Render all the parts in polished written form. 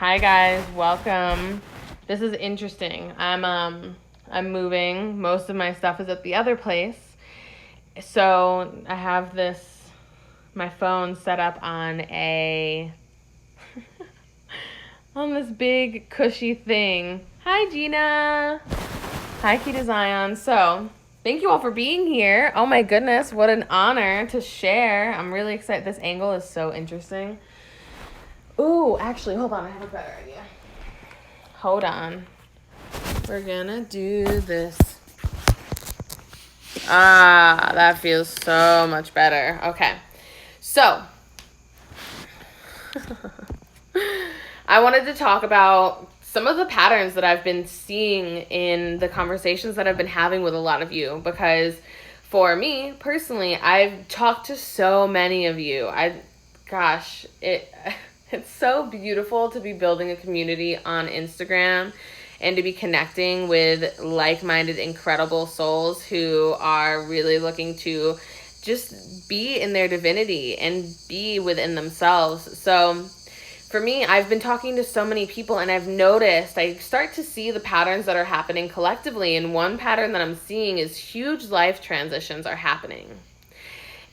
Hi guys, welcome. This is interesting. I'm moving. Most of my stuff is at the other place. So I have my phone set up on on this big cushy thing. Hi Gina. Hi Kita Zion. So thank you all for being here. Oh my goodness, what an honor to share. I'm really excited. This angle is so interesting. Ooh, actually, hold on. I have a better idea. Hold on. We're gonna do this. That feels so much better. Okay. So, I wanted to talk about some of the patterns that I've been seeing in the conversations that I've been having with a lot of you, because for me personally, I've talked to so many of you. It's so beautiful to be building a community on Instagram and to be connecting with like-minded, incredible souls who are really looking to just be in their divinity and be within themselves. So for me, I've been talking to so many people, and I've noticed, I start to see the patterns that are happening collectively. And one pattern that I'm seeing is huge life transitions are happening.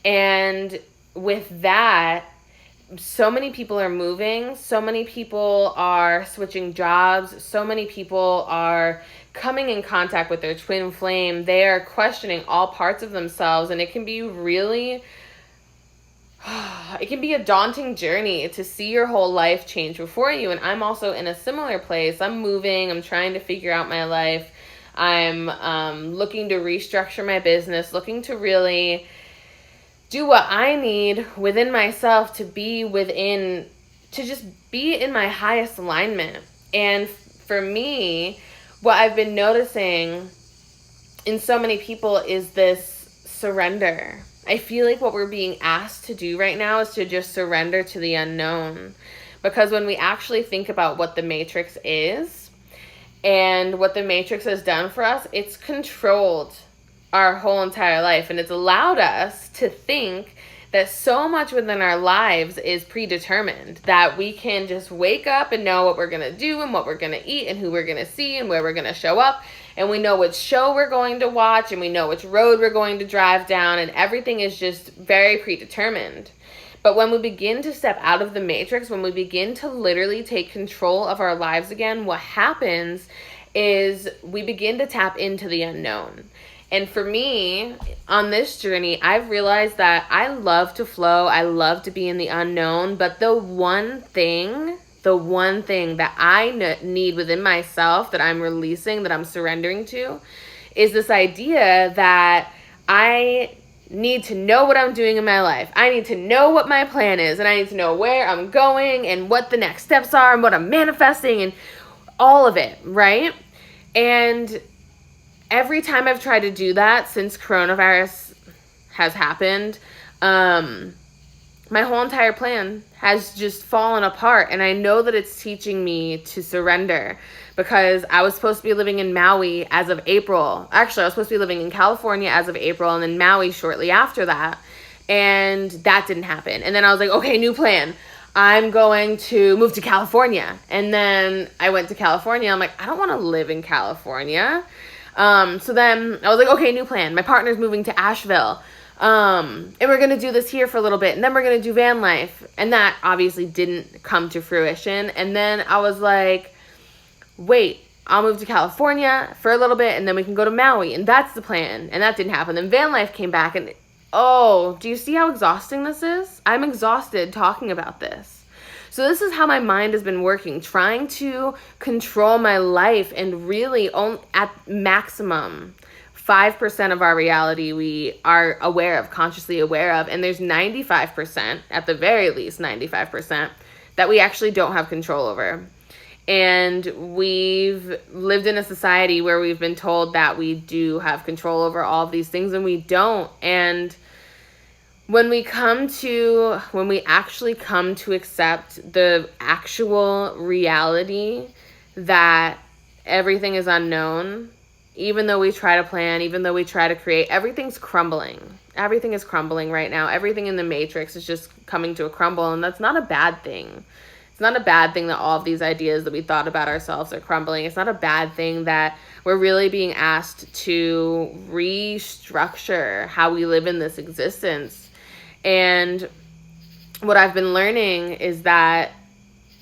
And with that, so many people are moving, so many people are switching jobs, so many people are coming in contact with their twin flame. They are questioning all parts of themselves, and it can be a daunting journey to see your whole life change before you. And I'm also in a similar place. I'm moving, I'm trying to figure out my life. I'm looking to restructure my business, looking to really do what I need within myself to just be in my highest alignment. And for me, what I've been noticing in so many people is this surrender. I feel like what we're being asked to do right now is to just surrender to the unknown. Because when we actually think about what the Matrix is and what the Matrix has done for us, it's controlled our whole entire life, and it's allowed us to think that so much within our lives is predetermined, that we can just wake up and know what we're going to do and what we're going to eat and who we're going to see and where we're going to show up, and we know which show we're going to watch, and we know which road we're going to drive down, and everything is just very predetermined. But when we begin to step out of the Matrix, when we begin to literally take control of our lives again, what happens is we begin to tap into the unknown. And for me, on this journey, I've realized that I love to flow. I love to be in the unknown. But the one thing that I need within myself, that I'm releasing, that I'm surrendering to, is this idea that I need to know what I'm doing in my life. I need to know what my plan is, and I need to know where I'm going and what the next steps are and what I'm manifesting and all of it, right? And every time I've tried to do that since coronavirus has happened, my whole entire plan has just fallen apart. And I know that it's teaching me to surrender, because I was supposed to be living in Maui as of April. Actually, I was supposed to be living in California as of April, and then Maui shortly after that. And that didn't happen. And then I was like, okay, new plan. I'm going to move to California. And then I went to California. I'm like, I don't want to live in California. So then I was like, okay, new plan. My partner's moving to Asheville. And we're going to do this here for a little bit. And then we're going to do van life. And that obviously didn't come to fruition. And then I was like, wait, I'll move to California for a little bit, and then we can go to Maui. And that's the plan. And that didn't happen. Then van life came back, and do you see how exhausting this is? I'm exhausted talking about this. So this is how my mind has been working, trying to control my life, and really only at maximum 5% of our reality we are aware of, consciously aware of, and there's 95%, at the very least 95%, that we actually don't have control over. And we've lived in a society where we've been told that we do have control over all of these things, and we don't. And when we actually come to accept the actual reality that everything is unknown, even though we try to plan, even though we try to create, everything's crumbling. Everything is crumbling right now. Everything in the Matrix is just coming to a crumble, and that's not a bad thing. It's not a bad thing that all of these ideas that we thought about ourselves are crumbling. It's not a bad thing that we're really being asked to restructure how we live in this existence. And what I've been learning is that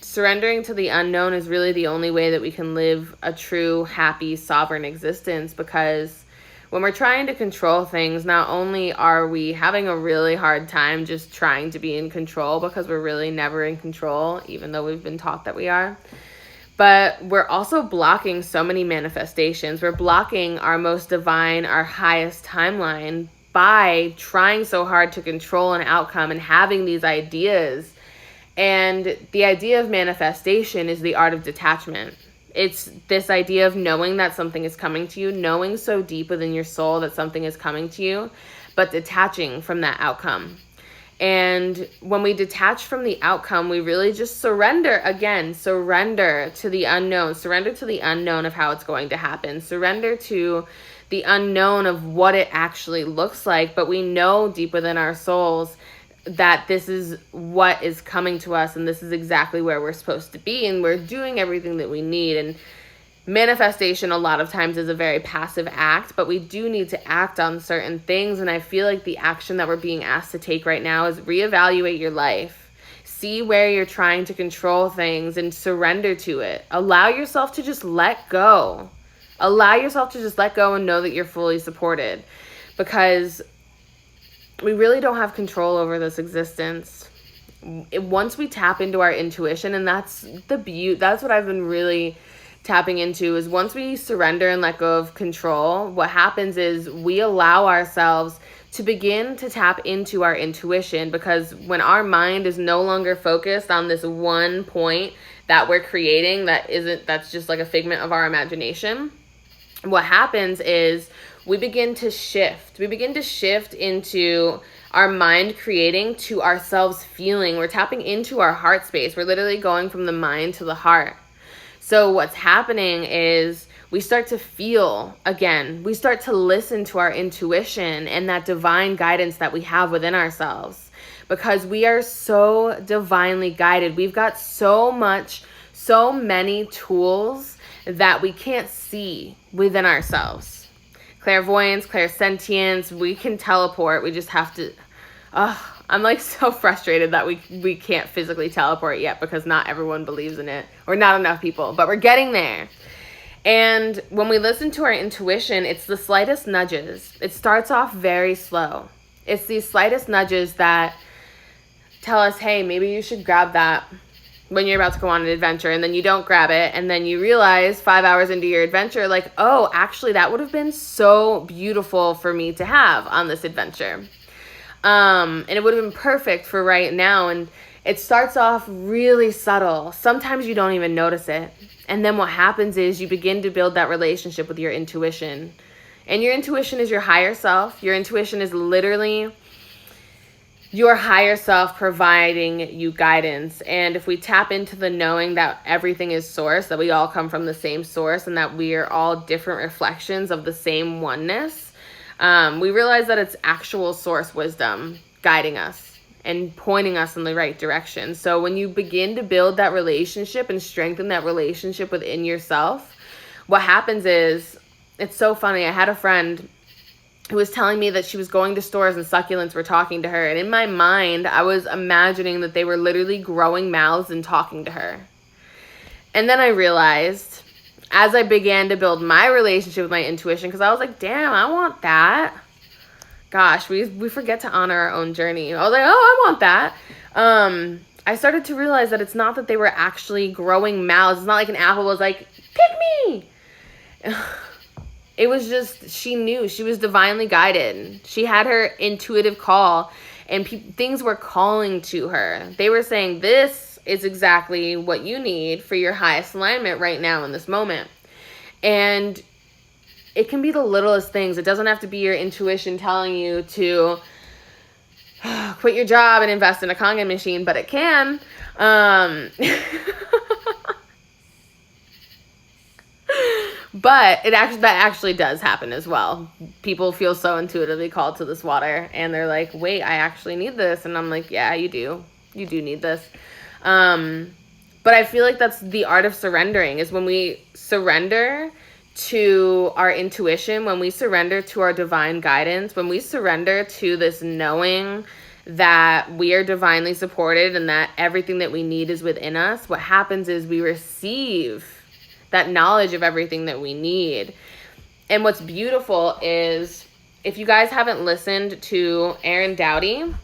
surrendering to the unknown is really the only way that we can live a true, happy, sovereign existence, because when we're trying to control things, not only are we having a really hard time just trying to be in control, because we're really never in control, even though we've been taught that we are, but we're also blocking so many manifestations. We're blocking our most divine, our highest timeline by trying so hard to control an outcome and having these ideas. And the idea of manifestation is the art of detachment. It's this idea of knowing that something is coming to you, knowing so deep within your soul that something is coming to you, but detaching from that outcome. And when we detach from the outcome, we really just surrender to the unknown, surrender to the unknown of how it's going to happen, surrender to the unknown of what it actually looks like. But we know deep within our souls that this is what is coming to us, and this is exactly where we're supposed to be, and we're doing everything that we need. And manifestation a lot of times is a very passive act, but we do need to act on certain things. And I feel like the action that we're being asked to take right now is reevaluate your life. See where you're trying to control things and surrender to it. Allow yourself to just let go. Allow yourself to just let go and know that you're fully supported, because we really don't have control over this existence. Once we tap into our intuition, and that's the beauty, that's what I've been really tapping into, is once we surrender and let go of control, what happens is we allow ourselves to begin to tap into our intuition. Because when our mind is no longer focused on this one point that we're creating, that's just like a figment of our imagination, what happens is we begin to shift. We begin to shift into our mind creating to ourselves feeling. We're tapping into our heart space. We're literally going from the mind to the heart. So what's happening is we start to feel again. We start to listen to our intuition and that divine guidance that we have within ourselves, because we are so divinely guided. We've got so many tools that we can't see within ourselves. Clairvoyance, clairsentience, we can teleport. We just have to, I'm like so frustrated that we can't physically teleport yet, because not everyone believes in it, or not enough people, but we're getting there. And when we listen to our intuition, it's the slightest nudges. It starts off very slow. It's these slightest nudges that tell us, hey, maybe you should grab that when you're about to go on an adventure, and then you don't grab it, and then you realize 5 hours into your adventure, like, oh, actually that would have been so beautiful for me to have on this adventure. And it would have been perfect for right now. And it starts off really subtle. Sometimes you don't even notice it. And then what happens is you begin to build that relationship with your intuition. And your intuition is your higher self. Your intuition is literally your higher self providing you guidance. And if we tap into the knowing that everything is source, that we all come from the same source, and that we are all different reflections of the same oneness, we realize that it's actual source wisdom guiding us and pointing us in the right direction. So when you begin to build that relationship and strengthen that relationship within yourself, what happens is, it's so funny. I had a friend who was telling me that she was going to stores and succulents were talking to her. And in my mind, I was imagining that they were literally growing mouths and talking to her. And then I realized, as I began to build my relationship with my intuition, because I was like, damn, I want that. Gosh, we forget to honor our own journey. I was like, oh, I want that. I started to realize that it's not that they were actually growing mouths. It's not like an apple was like, pick me. It was just, she knew. She was divinely guided. She had her intuitive call, and things were calling to her. They were saying, this is exactly what you need for your highest alignment right now in this moment. And it can be the littlest things. It doesn't have to be your intuition telling you to quit your job and invest in a Kangen machine, but it can. But that actually does happen as well. People feel so intuitively called to this water, and they're like, wait, I actually need this. And I'm like, yeah, you do. You do need this. But I feel like that's the art of surrendering, is when we surrender to our intuition, when we surrender to our divine guidance, when we surrender to this knowing that we are divinely supported and that everything that we need is within us, what happens is we receive that knowledge of everything that we need. And what's beautiful is, if you guys haven't listened to Aaron Doughty,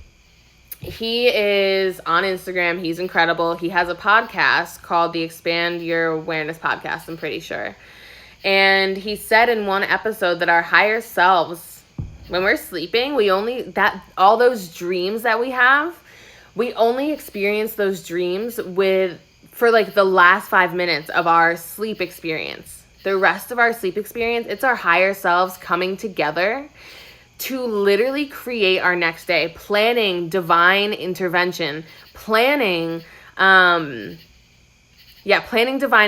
he is on Instagram. He's incredible. He has a podcast called the Expand Your Awareness Podcast, I'm pretty sure. And he said in one episode that our higher selves, when we're sleeping, all those dreams that we have, we only experience those dreams for like the last 5 minutes of our sleep experience. The rest of our sleep experience, it's our higher selves coming together to literally create our next day, planning divine intervention, planning divine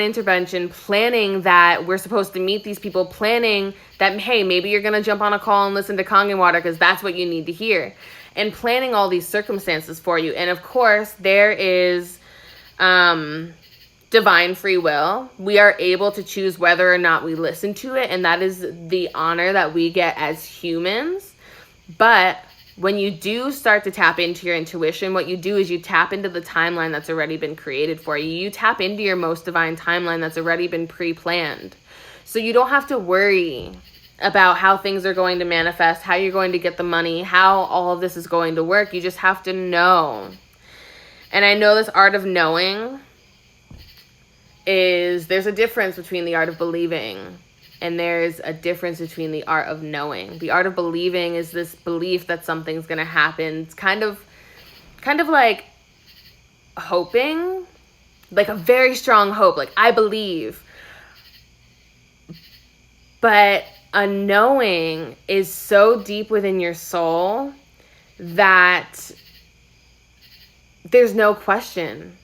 intervention, planning that we're supposed to meet these people, planning that, hey, maybe you're going to jump on a call and listen to Kangen Water because that's what you need to hear, and planning all these circumstances for you. And of course, there is divine free will. We are able to choose whether or not we listen to it, and that is the honor that we get as humans. But when you do start to tap into your intuition, what you do is you tap into the timeline that's already been created for you. You tap into your most divine timeline that's already been pre-planned. So you don't have to worry about how things are going to manifest, how you're going to get the money, how all of this is going to work. You just have to know. And I know this art of knowing there's a difference between the art of believing and there's a difference between the art of knowing. The art of believing is this belief that something's going to happen. It's kind of like hoping, like a very strong hope, like I believe. But a knowing is so deep within your soul that there's no question.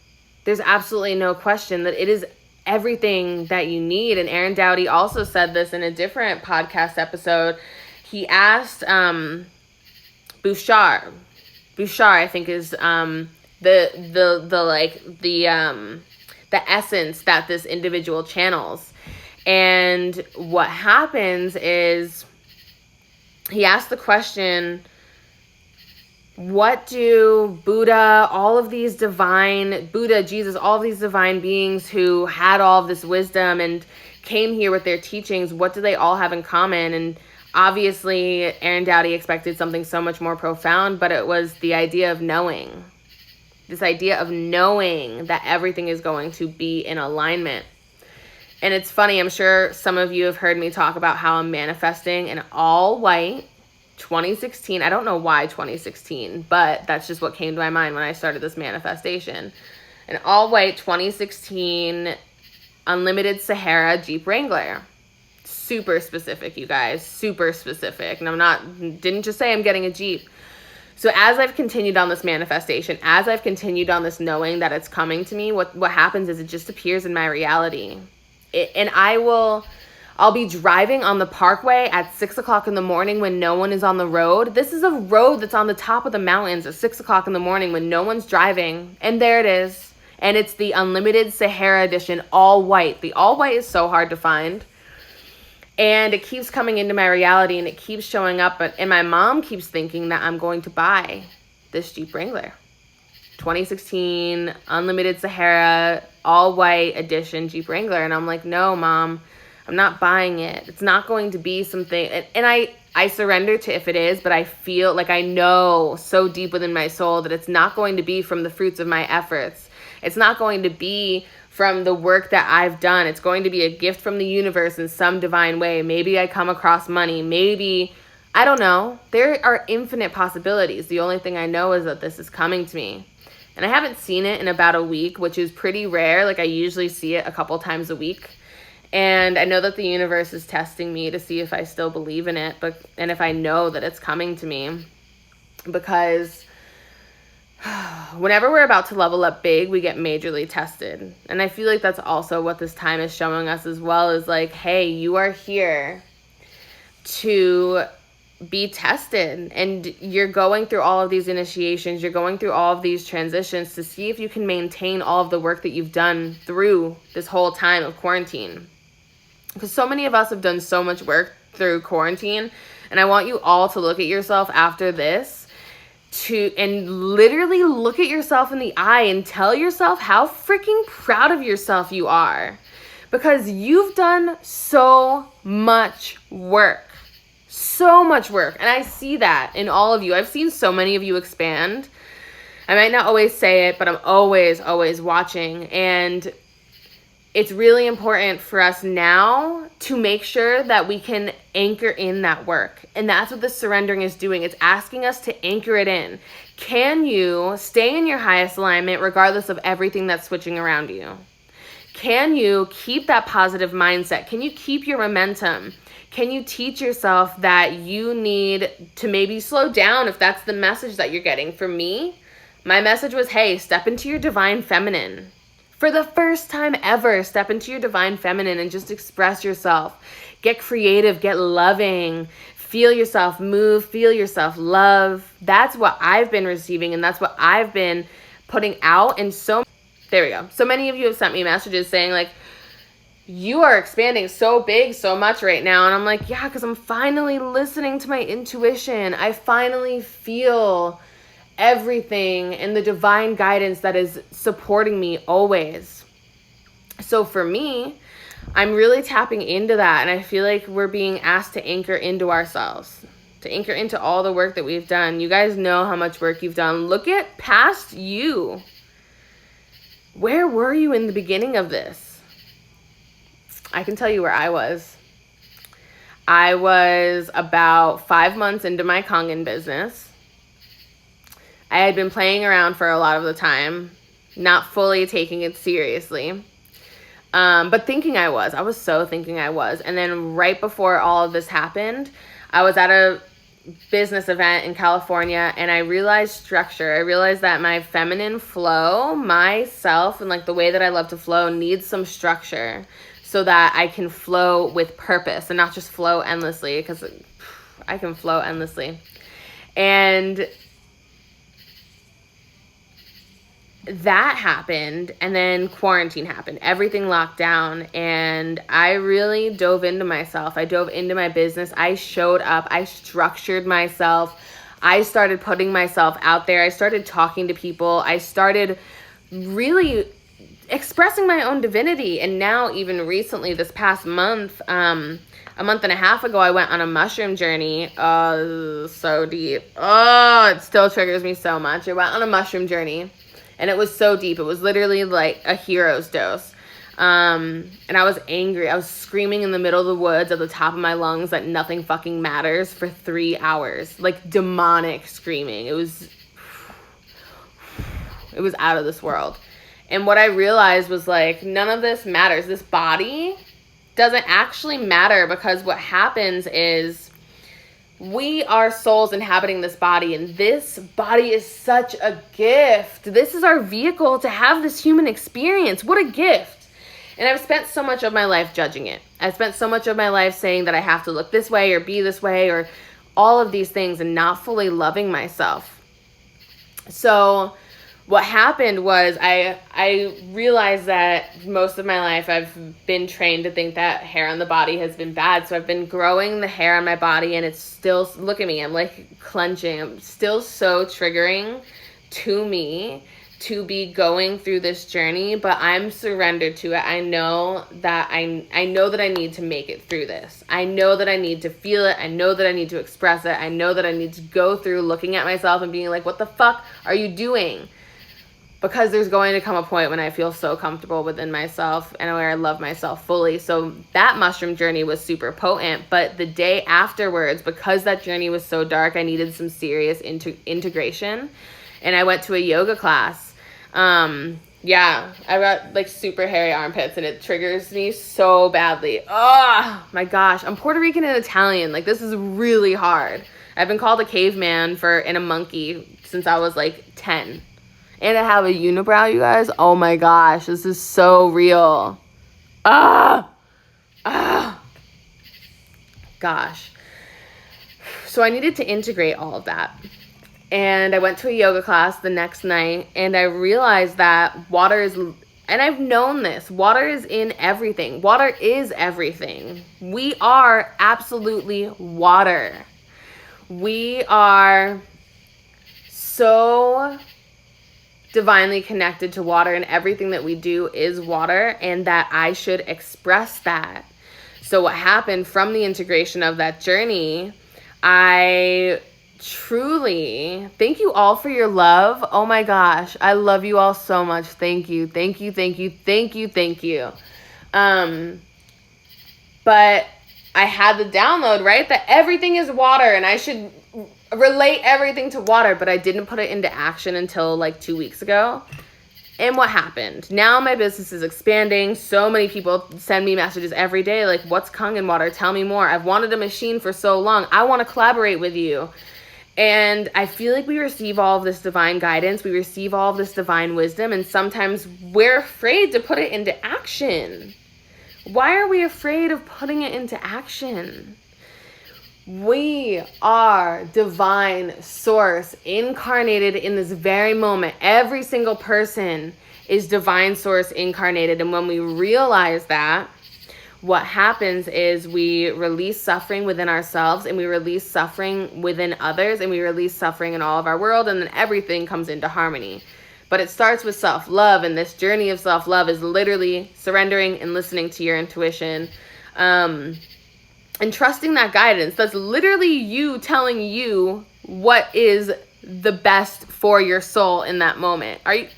There's absolutely no question that it is everything that you need. And Aaron Doughty also said this in a different podcast episode. He asked Bouchard, I think is the essence that this individual channels. And what happens is he asked the question, what do Buddha, Jesus, all of these divine beings who had all of this wisdom and came here with their teachings, what do they all have in common? And obviously, Aaron Doughty expected something so much more profound, but it was the idea of knowing. This idea of knowing that everything is going to be in alignment. And it's funny, I'm sure some of you have heard me talk about how I'm manifesting an all-white 2016. I don't know why 2016, but that's just what came to my mind when I started this manifestation. An all-white 2016 Unlimited Sahara Jeep Wrangler. Super specific, you guys. Super specific. And didn't just say I'm getting a Jeep. So as I've continued on this manifestation, as I've continued on this knowing that it's coming to me, what happens is it just appears in my reality. I'll be driving on the parkway at 6 o'clock in the morning when no one is on the road. This is a road that's on the top of the mountains at 6 o'clock in the morning when no one's driving. And there it is. And it's the Unlimited Sahara Edition, all white. The all white is so hard to find. And it keeps coming into my reality and it keeps showing up. And my mom keeps thinking that I'm going to buy this Jeep Wrangler. 2016 Unlimited Sahara, all white edition Jeep Wrangler. And I'm like, no, Mom. I'm not buying it. It's not going to be something. And I surrender to if it is, but I feel like I know so deep within my soul that it's not going to be from the fruits of my efforts. It's not going to be from the work that I've done. It's going to be a gift from the universe in some divine way. Maybe I come across money. Maybe, I don't know. There are infinite possibilities. The only thing I know is that this is coming to me. And I haven't seen it in about a week, which is pretty rare. Like I usually see it a couple times a week. And I know that the universe is testing me to see if I still believe in it, and if I know that it's coming to me. Because whenever we're about to level up big, we get majorly tested. And I feel like that's also what this time is showing us as well, is like, hey, you are here to be tested, and you're going through all of these initiations, you're going through all of these transitions to see if you can maintain all of the work that you've done through this whole time of quarantine. Because so many of us have done so much work through quarantine, and I want you all to look at yourself after this and literally look at yourself in the eye and tell yourself how freaking proud of yourself you are, because you've done so much work. So much work. And I see that in all of you. I've seen so many of you expand. I might not always say it, but I'm always watching. And it's really important for us now to make sure that we can anchor in that work. And that's what the surrendering is doing. It's asking us to anchor it in. Can you stay in your highest alignment regardless of everything that's switching around you? Can you keep that positive mindset? Can you keep your momentum? Can you teach yourself that you need to maybe slow down if that's the message that you're getting? For me, my message was, hey, step into your divine feminine. For the first time ever, step into your divine feminine and just express yourself. Get creative, get loving, feel yourself move, feel yourself love. That's what I've been receiving, and that's what I've been putting out. And there we go. So many of you have sent me messages saying like, you are expanding so big, so much right now. And I'm like, yeah, because I'm finally listening to my intuition. I finally feel everything and the divine guidance that is supporting me always. So for me, I'm really tapping into that. And I feel like we're being asked to anchor into ourselves, to anchor into all the work that we've done. You guys know how much work you've done. Look at past you. Where were you in the beginning of this? I can tell you where I was. I was about 5 months into my Kangen business. I had been playing around for a lot of the time, not fully taking it seriously, but thinking I was. I was so thinking I was. And then right before all of this happened, I was at a business event in California, and I realized structure. I realized that my feminine flow, myself, and like the way that I love to flow needs some structure, so that I can flow with purpose and not just flow endlessly, because I can flow endlessly. And that happened, and then quarantine happened. Everything locked down, and I really dove into myself. I dove into my business. I showed up. I structured myself. I started putting myself out there. I started talking to people. I started really expressing my own divinity. And now, even recently, this past month, a month and a half ago, I went on a mushroom journey. So deep. Oh, it still triggers me so much. I went on a mushroom journey, and it was so deep. It was literally like a hero's dose. And I was angry. I was screaming in the middle of the woods at the top of my lungs that nothing fucking matters for 3 hours. Like demonic screaming. It was out of this world. And what I realized was like, none of this matters. This body doesn't actually matter, because what happens is we are souls inhabiting this body, and this body is such a gift. This is our vehicle to have this human experience. What a gift. And I've spent so much of my life judging it. I've spent so much of my life saying that I have to look this way or be this way or all of these things, and not fully loving myself. So what happened was I realized that most of my life I've been trained to think that hair on the body has been bad. So I've been growing the hair on my body, and it's still, look at me, I'm like clenching. I'm still so triggering to me to be going through this journey, but I'm surrendered to it. I know that I know that I need to make it through this. I know that I need to feel it. I know that I need to express it. I know that I need to go through looking at myself and being like, what the fuck are you doing? Because there's going to come a point when I feel so comfortable within myself and where I love myself fully. So that mushroom journey was super potent. But the day afterwards, because that journey was so dark, I needed some serious integration. And I went to a yoga class. Yeah, I got like super hairy armpits, and it triggers me so badly. Oh my gosh. I'm Puerto Rican and Italian. Like, this is really hard. I've been called a caveman and a monkey since I was like 10. And I have a unibrow, you guys. Oh my gosh, this is so real. Gosh. So I needed to integrate all of that. And I went to a yoga class the next night, and I realized that water is, and I've known this, water is in everything. Water is everything. We are absolutely water. We are so divinely connected to water, and everything that we do is water, and that I should express that. So what happened from the integration of that journey, I truly, thank you all for your love. Oh my gosh, I love you all so much. Thank you, thank you, thank you, thank you, thank you. But I had the download, right, that everything is water, and I should relate everything to water, but I didn't put it into action until like 2 weeks ago. And what happened? Now my business is expanding. So many people send me messages every day like, what's Kangen water? Tell me more. I've wanted a machine for so long. I want to collaborate with you. And I feel like we receive all of this divine guidance. We receive all of this divine wisdom. And sometimes we're afraid to put it into action. Why are we afraid of putting it into action? We are divine source incarnated in this very moment. Every single person is divine source incarnated. And when we realize that, what happens is we release suffering within ourselves, and we release suffering within others, and we release suffering in all of our world, and then everything comes into harmony. But it starts with self-love, and this journey of self-love is literally surrendering and listening to your intuition. And trusting that guidance. That's literally you telling you what is the best for your soul in that moment. Are you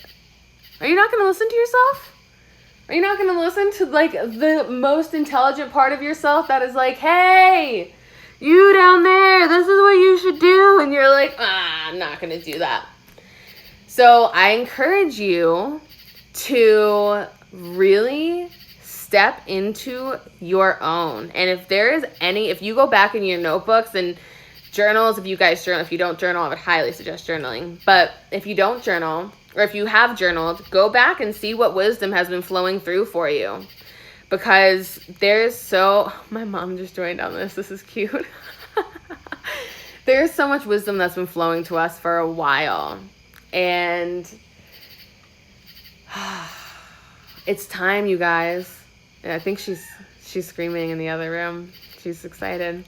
not going to listen to yourself? Are you not going to listen to like the most intelligent part of yourself that is like, hey, you down there, this is what you should do. And you're like, I'm not going to do that. So I encourage you to really step into your own. And if there is if you go back in your notebooks and journals, if you guys journal, if you don't journal, I would highly suggest journaling. But if you don't journal, or if you have journaled, go back and see what wisdom has been flowing through for you. Because my mom just joined on this. This is cute. There's so much wisdom that's been flowing to us for a while. And it's time, you guys. And I think she's screaming in the other room. She's excited.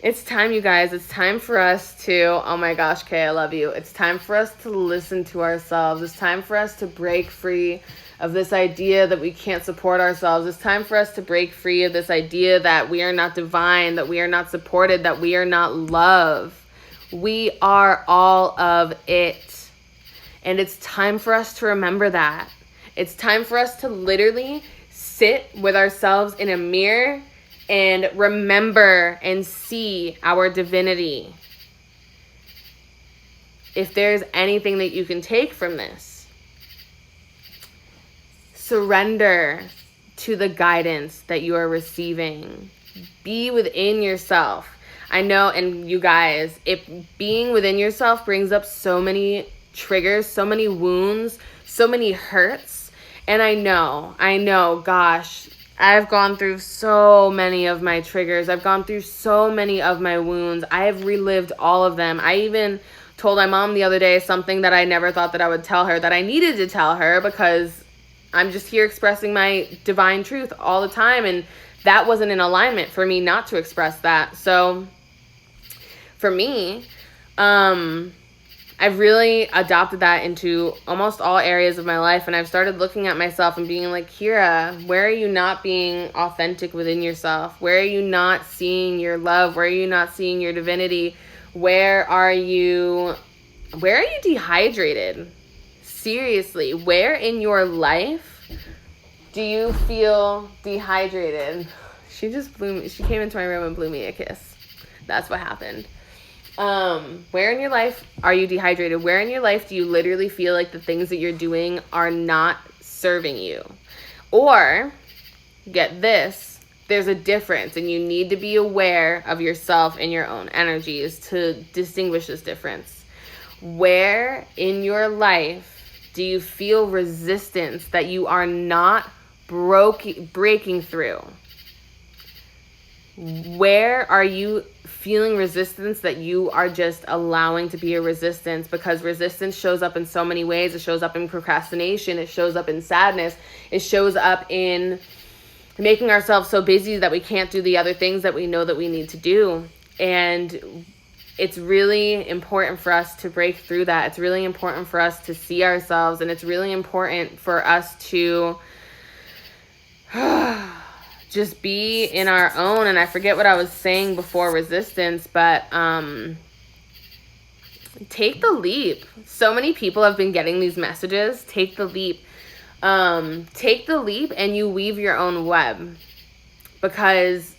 It's time, you guys. It's time for us to, oh my gosh, Kay, I love you. It's time for us to listen to ourselves. It's time for us to break free of this idea that we can't support ourselves. It's time for us to break free of this idea that we are not divine, that we are not supported, that we are not love. We are all of it. And it's time for us to remember that. It's time for us to literally sit with ourselves in a mirror and remember and see our divinity. If there's anything that you can take from this, surrender to the guidance that you are receiving. Be within yourself. I know, and you guys, if being within yourself brings up so many triggers, so many wounds, so many hurts. And I know, gosh, I've gone through so many of my triggers. I've gone through so many of my wounds. I have relived all of them. I even told my mom the other day something that I never thought that I would tell her, that I needed to tell her, because I'm just here expressing my divine truth all the time. And that wasn't in alignment for me not to express that. So for me, I've really adopted that into almost all areas of my life. And I've started looking at myself and being like, Kira, where are you not being authentic within yourself? Where are you not seeing your love? Where are you not seeing your divinity? Where are you dehydrated? Seriously, where in your life do you feel dehydrated? She came into my room and blew me a kiss. That's what happened. Where in your life are you dehydrated? Where in your life do you literally feel like the things that you're doing are not serving you? Or, get this, there's a difference, and you need to be aware of yourself and your own energies to distinguish this difference. Where in your life do you feel resistance that you are not breaking through? Where are you feeling resistance that you are just allowing to be a resistance? Because resistance shows up in so many ways. It shows up in procrastination. It shows up in sadness. It shows up in making ourselves so busy that we can't do the other things that we know that we need to do. And it's really important for us to break through that. It's really important for us to see ourselves, and it's really important for us to just be in our own. And I forget what I was saying before resistance, but take the leap. So many people have been getting these messages. Take the leap. Take the leap and you weave your own web, because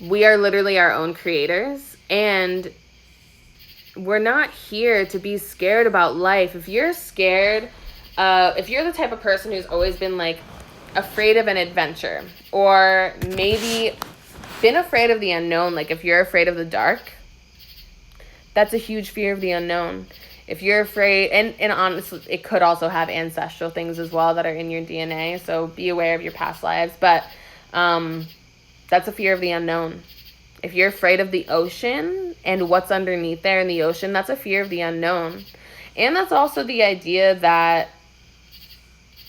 we are literally our own creators, and we're not here to be scared about life. If you're scared, if you're the type of person who's always been like afraid of an adventure, or maybe been afraid of the unknown, like if you're afraid of the dark, that's a huge fear of the unknown. If you're afraid, and honestly, it could also have ancestral things as well that are in your DNA, so be aware of your past lives, but that's a fear of the unknown. If you're afraid of the ocean and what's underneath there in the ocean, that's a fear of the unknown. And that's also the idea that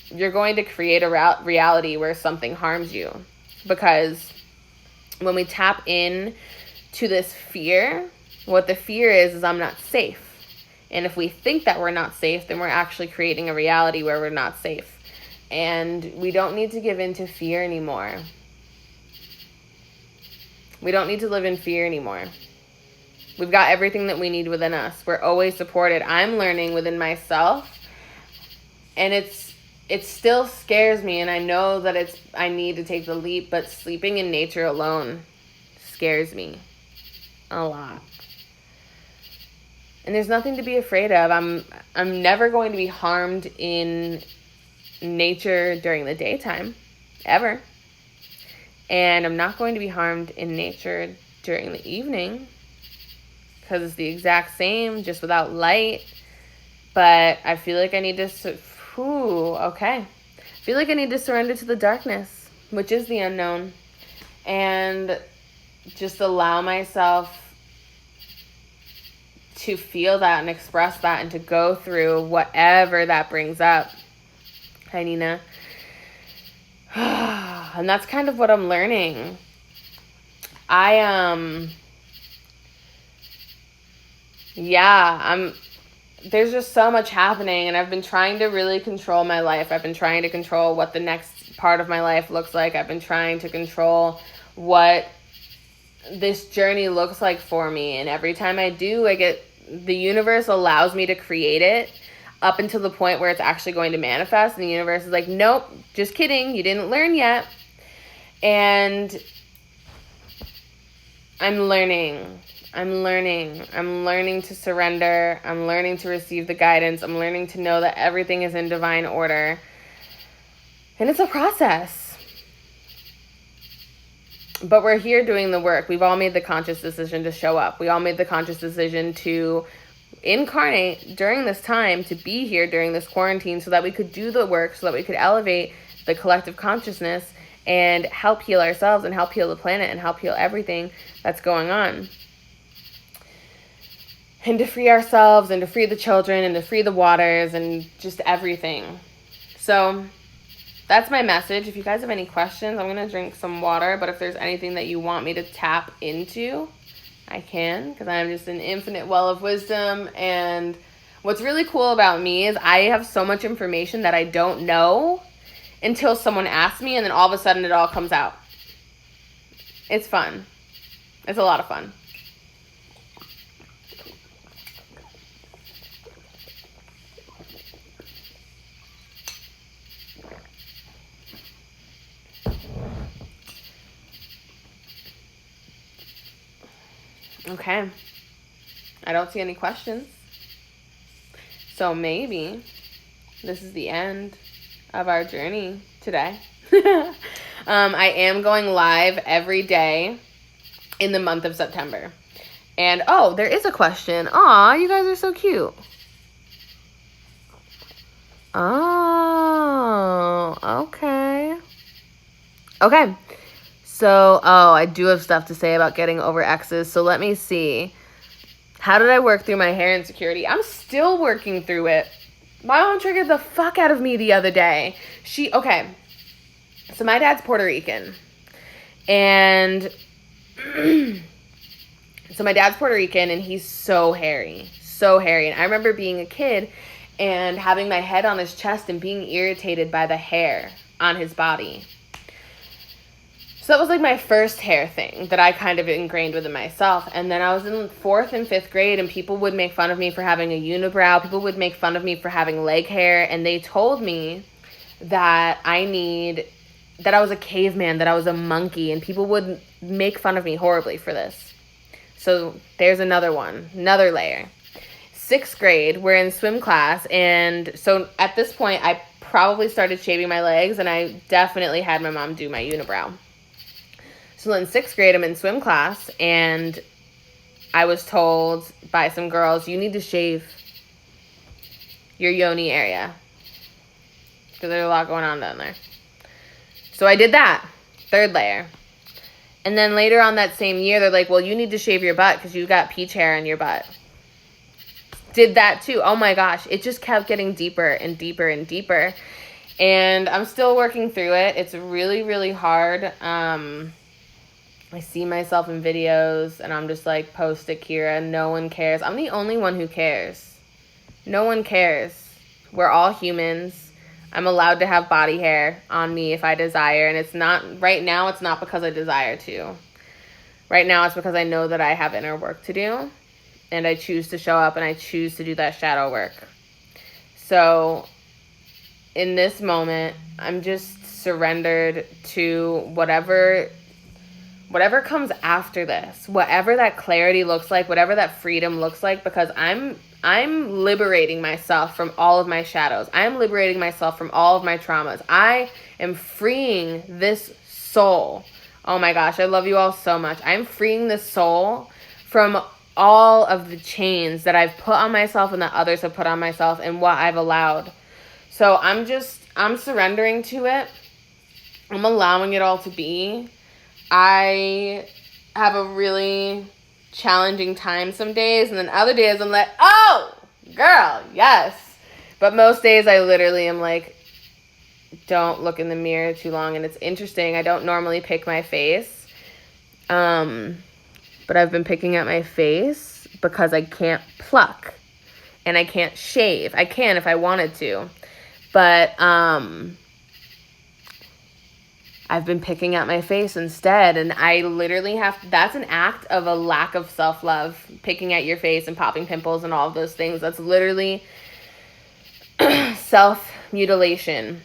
you're going to create a reality where something harms you. Because when we tap in to this fear, what the fear is I'm not safe. And if we think that we're not safe, then we're actually creating a reality where we're not safe. And we don't need to give in to fear anymore. We don't need to live in fear anymore. We've got everything that we need within us. We're always supported. I'm learning within myself, and it still scares me, and I know that I need to take the leap, but sleeping in nature alone scares me a lot. And there's nothing to be afraid of. I'm never going to be harmed in nature during the daytime, ever. And I'm not going to be harmed in nature during the evening, because it's the exact same, just without light. But I feel like I need to, I feel like I need to surrender to the darkness, which is the unknown, and just allow myself to feel that and express that and to go through whatever that brings up. Hi, Nina. And that's kind of what I'm learning. There's just so much happening, and I've been trying to really control my life. I've been trying to control what the next part of my life looks like. I've been trying to control what this journey looks like for me. And every time I do, the universe allows me to create it up until the point where it's actually going to manifest. And the universe is like, nope, just kidding. You didn't learn yet. And I'm learning to surrender. I'm learning to receive the guidance. I'm learning to know that everything is in divine order. And it's a process. But we're here doing the work. We've all made the conscious decision to show up. We all made the conscious decision to incarnate during this time, to be here during this quarantine, so that we could do the work, so that we could elevate the collective consciousness and help heal ourselves and help heal the planet and help heal everything that's going on. And to free ourselves and to free the children and to free the waters and just everything. So that's my message. If you guys have any questions, I'm going to drink some water. But if there's anything that you want me to tap into, I can, because I'm just an infinite well of wisdom. And what's really cool about me is I have so much information that I don't know until someone asks me, and then all of a sudden it all comes out. It's fun. It's a lot of fun. Okay. I don't see any questions. So maybe this is the end of our journey today. I am going live every day in the month of September. And, oh, there is a question. Aw, you guys are so cute. Oh, okay. Okay. So, I do have stuff to say about getting over exes. So let me see. How did I work through my hair insecurity? I'm still working through it. My mom triggered the fuck out of me the other day. Okay. So my dad's Puerto Rican. And so my dad's Puerto Rican and he's so hairy. So hairy. And I remember being a kid and having my head on his chest and being irritated by the hair on his body. So that was like my first hair thing that I kind of ingrained within myself. And then I was in 4th and 5th grade and people would make fun of me for having a unibrow. People would make fun of me for having leg hair. And they told me that that I was a caveman, that I was a monkey. And people would make fun of me horribly for this. So there's another layer. 6th grade, we're in swim class. And so at this point, I probably started shaving my legs. And I definitely had my mom do my unibrow. So in 6th grade, I'm in swim class, and I was told by some girls, you need to shave your yoni area, because there's a lot going on down there. So I did that, 3rd layer. And then later on that same year, they're like, well, you need to shave your butt because you've got peach hair on your butt. Did that too. Oh my gosh, it just kept getting deeper and deeper and deeper. And I'm still working through it. It's really, really hard. I see myself in videos and I'm just like, post it, Kira. No one cares. I'm the only one who cares. No one cares. We're all humans. I'm allowed to have body hair on me if I desire. And it's not, right now, it's not because I desire to. Right now, it's because I know that I have inner work to do. And I choose to show up and I choose to do that shadow work. So in this moment, I'm just surrendered to whatever comes after this, whatever that clarity looks like, whatever that freedom looks like, because I'm liberating myself from all of my shadows. I'm liberating myself from all of my traumas. I am freeing this soul. Oh my gosh, I love you all so much. I'm freeing this soul from all of the chains that I've put on myself and that others have put on myself and what I've allowed. So I'm surrendering to it. I'm allowing it all to be. I have a really challenging time some days, and then other days I'm like, oh, girl, yes. But most days I literally am like, don't look in the mirror too long. And it's interesting. I don't normally pick my face, but I've been picking at my face because I can't pluck and I can't shave. I can if I wanted to, but I've been picking at my face instead, and I literally that's an act of a lack of self-love, picking at your face and popping pimples and all of those things. That's literally self-mutilation.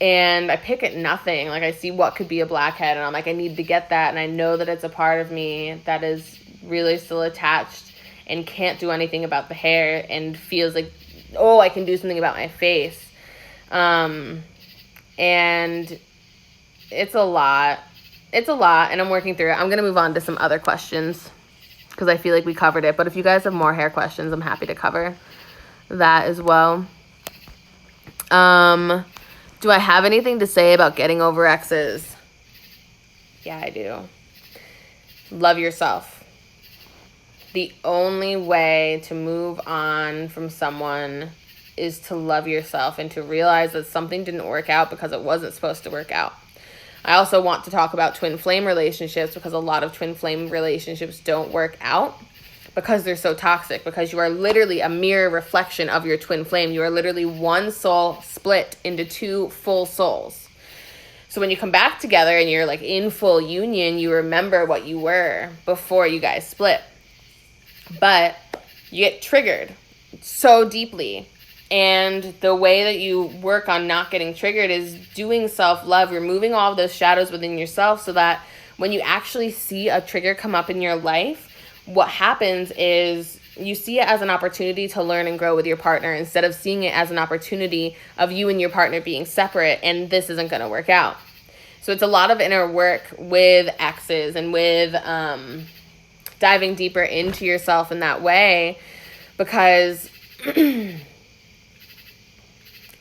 And I pick at nothing. Like, I see what could be a blackhead, and I'm like, I need to get that, and I know that it's a part of me that is really still attached and can't do anything about the hair and feels like, oh, I can do something about my face. And it's a lot, and I'm working through it. I'm going to move on to some other questions because I feel like we covered it. But if you guys have more hair questions, I'm happy to cover that as well. Do I have anything to say about getting over exes? Yeah, I do. Love yourself. The only way to move on from someone is to love yourself and to realize that something didn't work out because it wasn't supposed to work out. I also want to talk about twin flame relationships because a lot of twin flame relationships don't work out because they're so toxic, because you are literally a mirror reflection of your twin flame. You are literally one soul split into two full souls. So when you come back together and you're like in full union, you remember what you were before you guys split. But you get triggered so deeply. And the way that you work on not getting triggered is doing self-love, removing all of those shadows within yourself so that when you actually see a trigger come up in your life, what happens is you see it as an opportunity to learn and grow with your partner instead of seeing it as an opportunity of you and your partner being separate and this isn't going to work out. So it's a lot of inner work with exes and with diving deeper into yourself in that way, because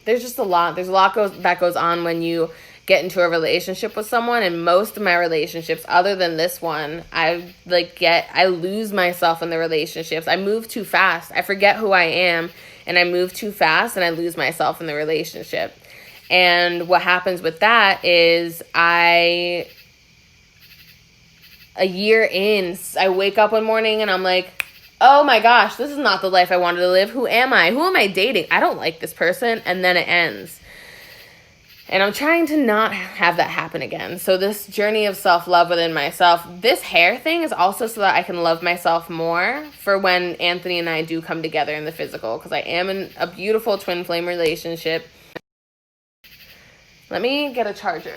there's a lot that goes on when you get into a relationship with someone, and most of my relationships other than this one, I lose myself in the relationships. I move too fast. I forget who I am, and I move too fast, and I lose myself in the relationship. And what happens with that is a year in, I wake up one morning and I'm like, oh my gosh, this is not the life I wanted to live. Who am I? Who am I dating? I don't like this person. And then it ends. And I'm trying to not have that happen again. So this journey of self-love within myself, this hair thing is also so that I can love myself more for when Anthony and I do come together in the physical, because I am in a beautiful twin flame relationship. Let me get a charger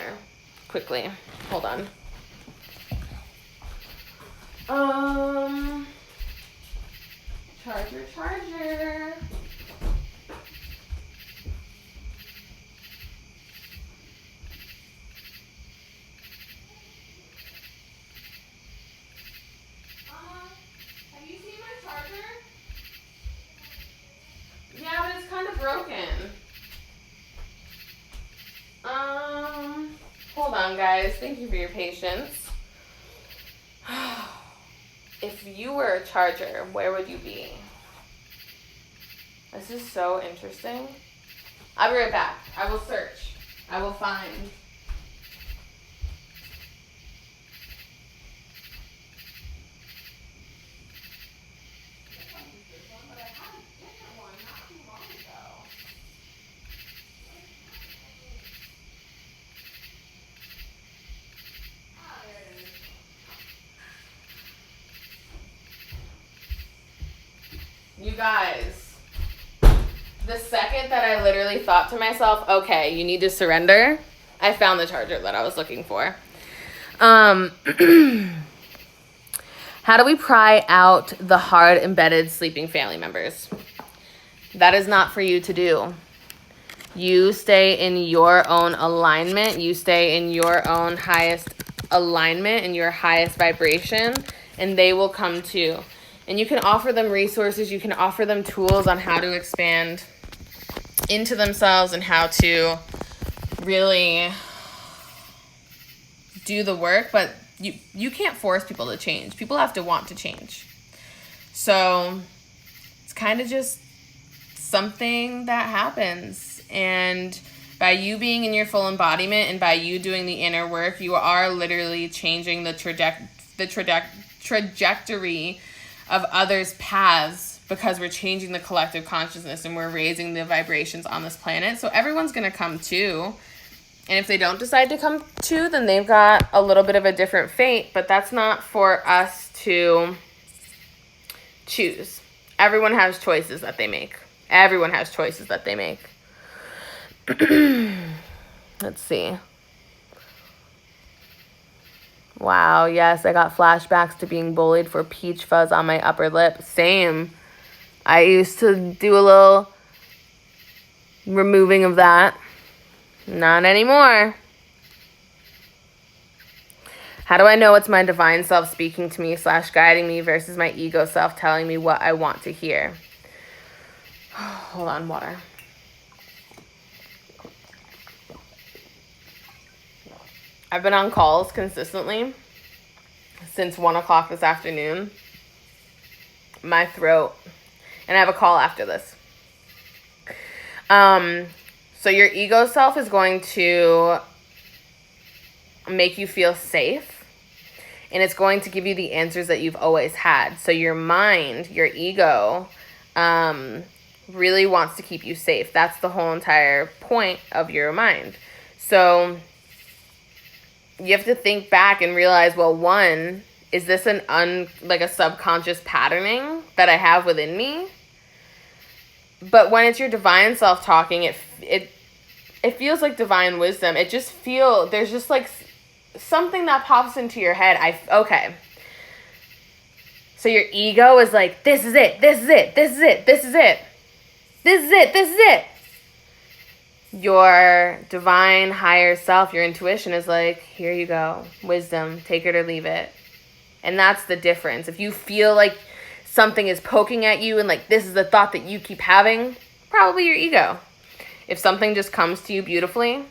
quickly. Hold on. Charger. Have you seen my charger? Yeah, but it's kind of broken. Hold on, guys. Thank you for your patience. If you were a charger, where would you be? This is so interesting. I'll be right back. I will search. I will find. You guys, the second that I literally thought to myself, okay, you need to surrender, I found the charger that I was looking for. How do we pry out the hard embedded sleeping family members? That is not for you to do. You stay in your own alignment. You stay in your own highest alignment and your highest vibration, and they will come to you. And you can offer them resources. You can offer them tools on how to expand into themselves and how to really do the work. But you can't force people to change. People have to want to change. So it's kind of just something that happens. And by you being in your full embodiment and by you doing the inner work, you are literally changing the trajectory of others' paths, because we're changing the collective consciousness and we're raising the vibrations on this planet. So everyone's going to come to. And if they don't decide to come to, then they've got a little bit of a different fate. But that's not for us to choose. Everyone has choices that they make. Everyone has choices that they make. Let's see. Wow, yes, I got flashbacks to being bullied for peach fuzz on my upper lip. Same. I used to do a little removing of that. Not anymore. How do I know it's my divine self speaking to me / guiding me versus my ego self telling me what I want to hear? Hold on, water. I've been on calls consistently since 1 o'clock this afternoon. My throat. And I have a call after this. So your ego self is going to make you feel safe. And it's going to give you the answers that you've always had. So your mind, your ego, really wants to keep you safe. That's the whole entire point of your mind. So you have to think back and realize, well, one, is this a subconscious patterning that I have within me? But when it's your divine self talking, it feels like divine wisdom. It just there's just like something that pops into your head. Okay. So your ego is like, this is it, this is it, this is it, this is it, this is it, this is it. Your divine higher self, your intuition is like, here you go, wisdom, take it or leave it. And that's the difference. If you feel like something is poking at you and like this is the thought that you keep having, probably your ego. If something just comes to you beautifully,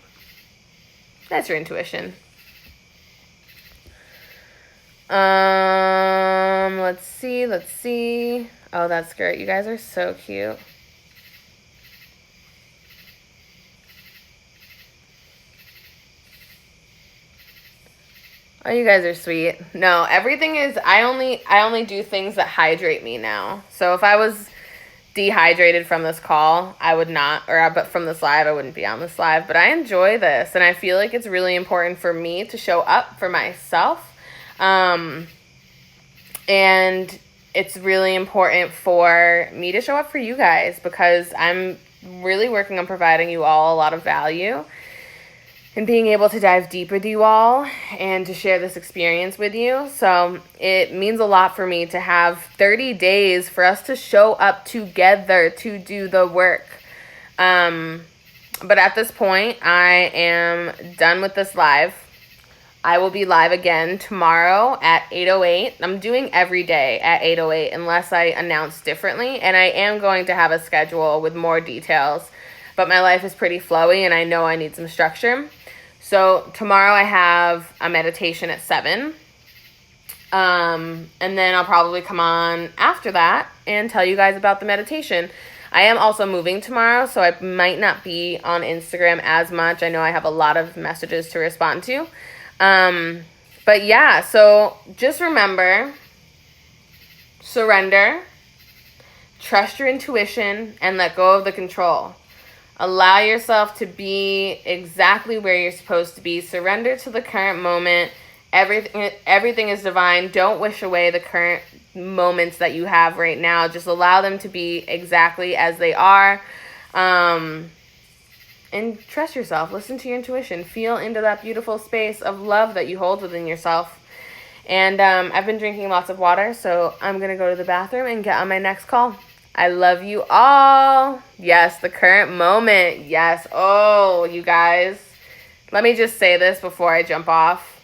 That's your intuition. Let's see. Oh, that skirt. You guys are so cute. Oh, you guys are sweet. No, everything is, I only do things that hydrate me now. So if I was dehydrated from this call, I would not, but from this live, I wouldn't be on this live. But I enjoy this, and I feel like it's really important for me to show up for myself. And it's really important for me to show up for you guys, because I'm really working on providing you all a lot of value and being able to dive deep with you all and to share this experience with you. So it means a lot for me to have 30 days for us to show up together to do the work. But at this point, I am done with this live. I will be live again tomorrow at 8:08. I'm doing every day at 8:08 unless I announce differently. And I am going to have a schedule with more details. But my life is pretty flowy, and I know I need some structure. So tomorrow I have a meditation at 7. And then I'll probably come on after that and tell you guys about the meditation. I am also moving tomorrow, so I might not be on Instagram as much. I know I have a lot of messages to respond to. But yeah, so just remember, surrender, trust your intuition, and let go of the control. Allow yourself to be exactly where you're supposed to be. Surrender to the current moment. Everything is divine. Don't wish away the current moments that you have right now. Just allow them to be exactly as they are. And trust yourself. Listen to your intuition. Feel into that beautiful space of love that you hold within yourself. And I've been drinking lots of water, so I'm going to go to the bathroom and get on my next call. I love you all. Yes, the current moment. Yes. Oh, you guys. Let me just say this before I jump off.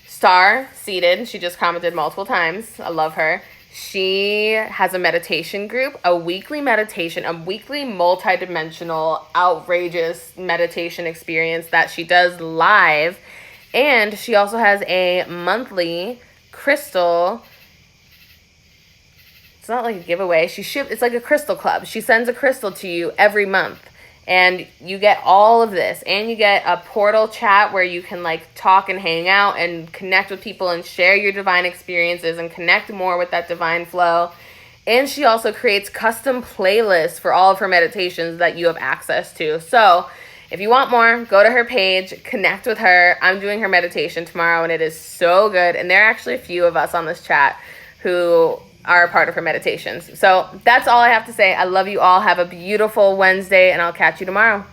Star Seated, she just commented multiple times. I love her. She has a meditation group, a weekly meditation, a weekly multidimensional, outrageous meditation experience that she does live. And she also has a monthly crystal. It's not like a giveaway. It's like a crystal club. She sends a crystal to you every month. And you get all of this. And you get a portal chat where you can like talk and hang out and connect with people and share your divine experiences and connect more with that divine flow. And she also creates custom playlists for all of her meditations that you have access to. So if you want more, go to her page, connect with her. I'm doing her meditation tomorrow, and it is so good. And there are actually a few of us on this chat who are a part of her meditations. So that's all I have to say. I love you all. Have a beautiful Wednesday, and I'll catch you tomorrow.